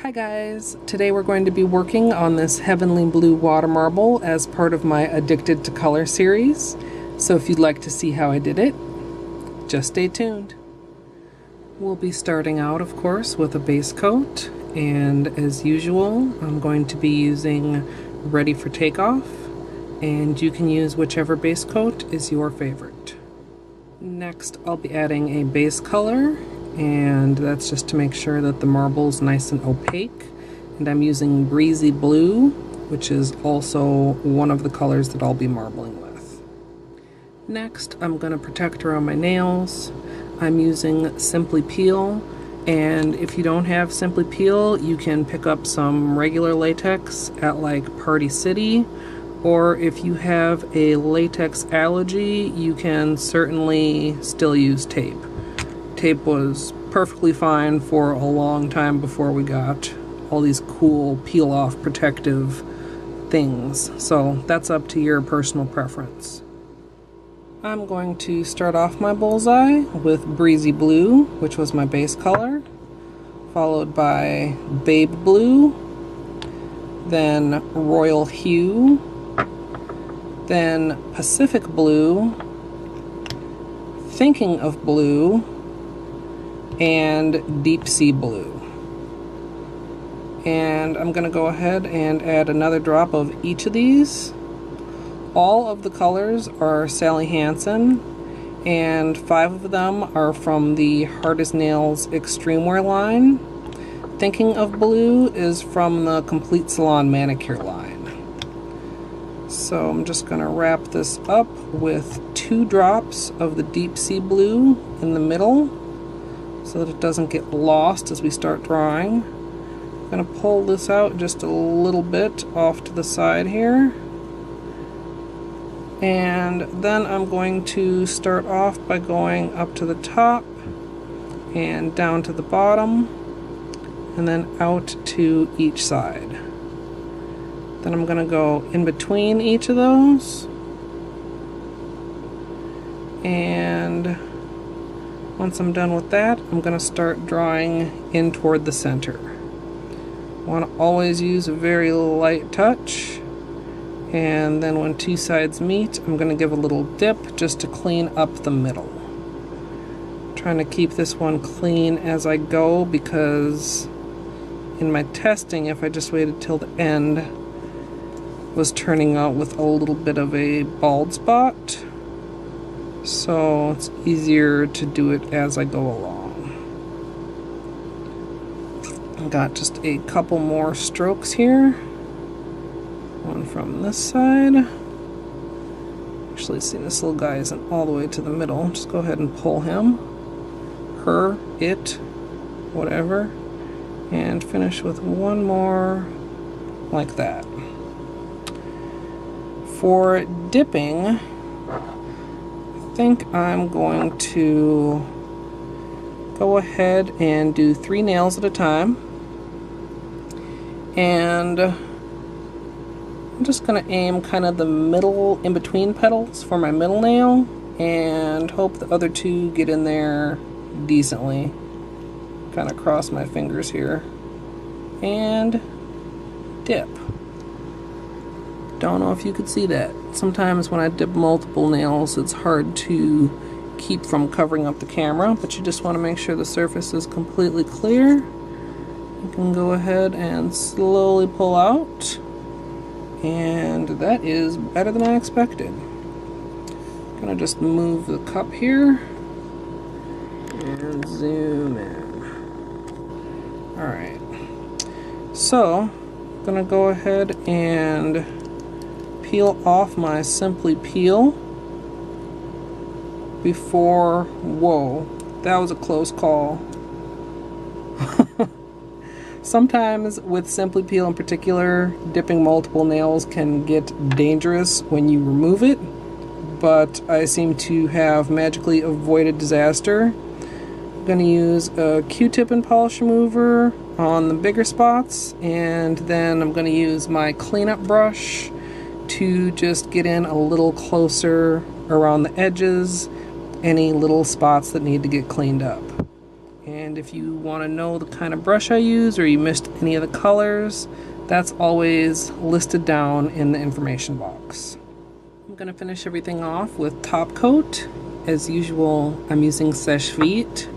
Hi guys, today we're going to be working on this heavenly blue water marble as part of my Addicted to Color series. So if you'd like to see how I did it, just stay tuned. We'll be starting out, of course, with a base coat, and as usual, I'm going to be using Ready for Takeoff, and you can use whichever base coat is your favorite. Next, I'll be adding a base color, and that's just to make sure that the marble's nice and opaque. And I'm using Breezy Blue, which is also one of the colors that I'll be marbling with. Next, I'm going to protect around my nails. I'm using Simply Peel, and if you don't have Simply Peel, you can pick up some regular latex at like Party City, or if you have a latex allergy, you can certainly still use tape. Tape was perfectly fine for a long time before we got all these cool peel-off protective things, so that's up to your personal preference. I'm going to start off my bullseye with Breezy Blue, which was my base color, followed by Babe Blue, then Royal Hue, then Pacific Blue, Thinking of Blue, and Deep Sea Blue. And I'm going to go ahead and add another drop of each of these. All of the colors are Sally Hansen, and 5 of them are from the Hard as Nails Extreme Wear line. Thinking of Blue is from the Complete Salon Manicure line. So I'm just going to wrap this up with 2 drops of the Deep Sea Blue in the middle, so that it doesn't get lost as we start drawing. I'm going to pull this out just a little bit off to the side here. And then I'm going to start off by going up to the top and down to the bottom, and then out to each side. Then I'm going to go in between each of those, and once I'm done with that, I'm going to start drawing in toward the center. Want to always use a very light touch, and then when 2 sides meet, I'm going to give a little dip just to clean up the middle. Trying to keep this one clean as I go, because in my testing, if I just waited till the end, was turning out with a little bit of a bald spot. So it's easier to do it as I go along. I've got just a couple more strokes here. One from this side. Actually, see, this little guy isn't all the way to the middle. Just go ahead and pull him, her, it, whatever, and finish with one more like that. For dipping, I think I'm going to go ahead and do 3 nails at a time, and I'm just going to aim kind of the middle in between petals for my middle nail and hope the other 2 get in there decently. Kind of cross my fingers here and dip. Don't know if you could see that. Sometimes when I dip multiple nails, it's hard to keep from covering up the camera, but you just want to make sure the surface is completely clear. You can go ahead and slowly pull out, and that is better than I expected. I'm gonna just move the cup here and zoom in. Alright, so I'm gonna go ahead and peel off my Simply Peel before, whoa, that was a close call. Sometimes with Simply Peel in particular, dipping multiple nails can get dangerous when you remove it, but I seem to have magically avoided disaster. I'm going to use a Q-tip and polish remover on the bigger spots, and then I'm going to use my cleanup brush to just get in a little closer around the edges, any little spots that need to get cleaned up. And And if you want to know the kind of brush I use or you missed any of the colors, that's always listed down in the information box. I'm going to finish everything off with top coat. As usual, I'm using Sèche Vite.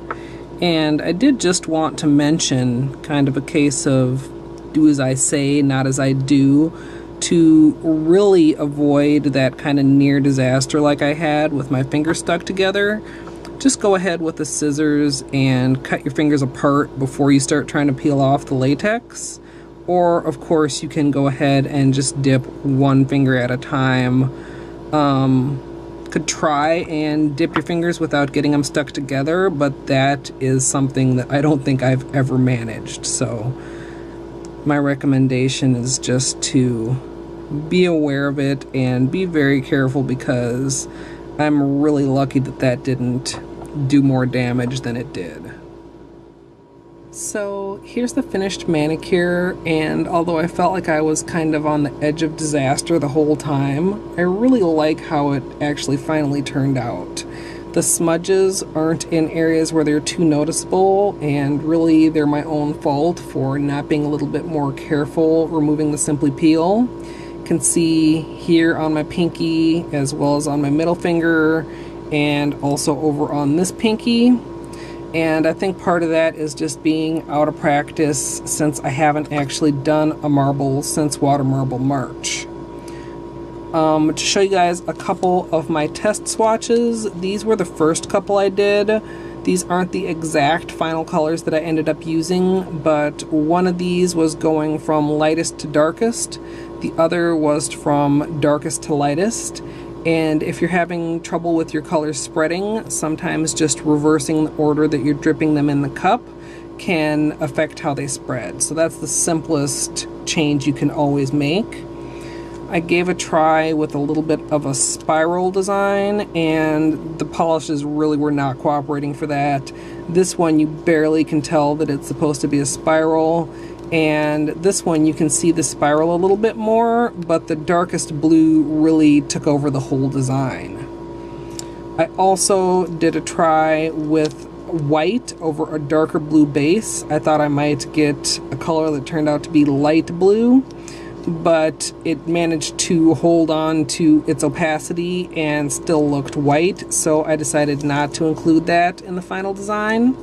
And I did just want to mention kind of a case of do as I say, not as I do, to really avoid that kind of near disaster like I had with my fingers stuck together. Just go ahead with the scissors and cut your fingers apart before you start trying to peel off the latex. Or, of course, you can go ahead and just dip one finger at a time. Could try and dip your fingers without getting them stuck together, but that is something that I don't think I've ever managed. So my recommendation is just to be aware of it and be very careful, because I'm really lucky that that didn't do more damage than it did. So here's the finished manicure, and although I felt like I was kind of on the edge of disaster the whole time, I really like how it actually finally turned out. The smudges aren't in areas where they're too noticeable, and really they're my own fault for not being a little bit more careful removing the Simply Peel. You can see here on my pinky as well as on my middle finger and also over on this pinky. And I think part of that is just being out of practice, since I haven't actually done a marble since Water Marble March. To show you guys a couple of my test swatches, these were the first couple I did. These aren't the exact final colors that I ended up using, but one of these was going from lightest to darkest. The other was from darkest to lightest. And if you're having trouble with your colors spreading, sometimes just reversing the order that you're dripping them in the cup can affect how they spread. So that's the simplest change you can always make. I gave a try with a little bit of a spiral design, and the polishes really were not cooperating for that. This one you barely can tell that it's supposed to be a spiral, and this one you can see the spiral a little bit more, but the darkest blue really took over the whole design. I also did a try with white over a darker blue base. I thought I might get a color that turned out to be light blue, but it managed to hold on to its opacity and still looked white, so I decided not to include that in the final design.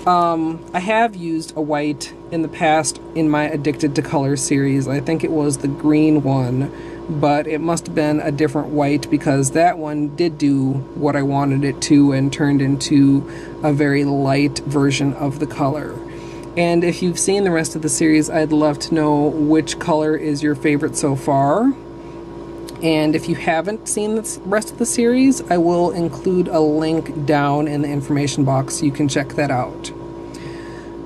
I have used a white in the past in my Addicted to Color series. I think it was the green one, but it must have been a different white, because that one did do what I wanted it to and turned into a very light version of the color. And if you've seen the rest of the series, I'd love to know which color is your favorite so far. And if you haven't seen the rest of the series, I will include a link down in the information box so you can check that out.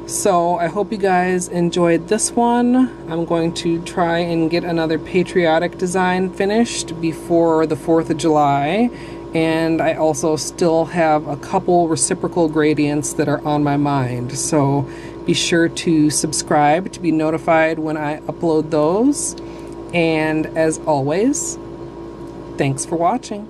So I hope you guys enjoyed this one. I'm going to try and get another patriotic design finished before the 4th of July. And I also still have a couple reciprocal gradients that are on my mind. So be sure to subscribe to be notified when I upload those. And as always, thanks for watching.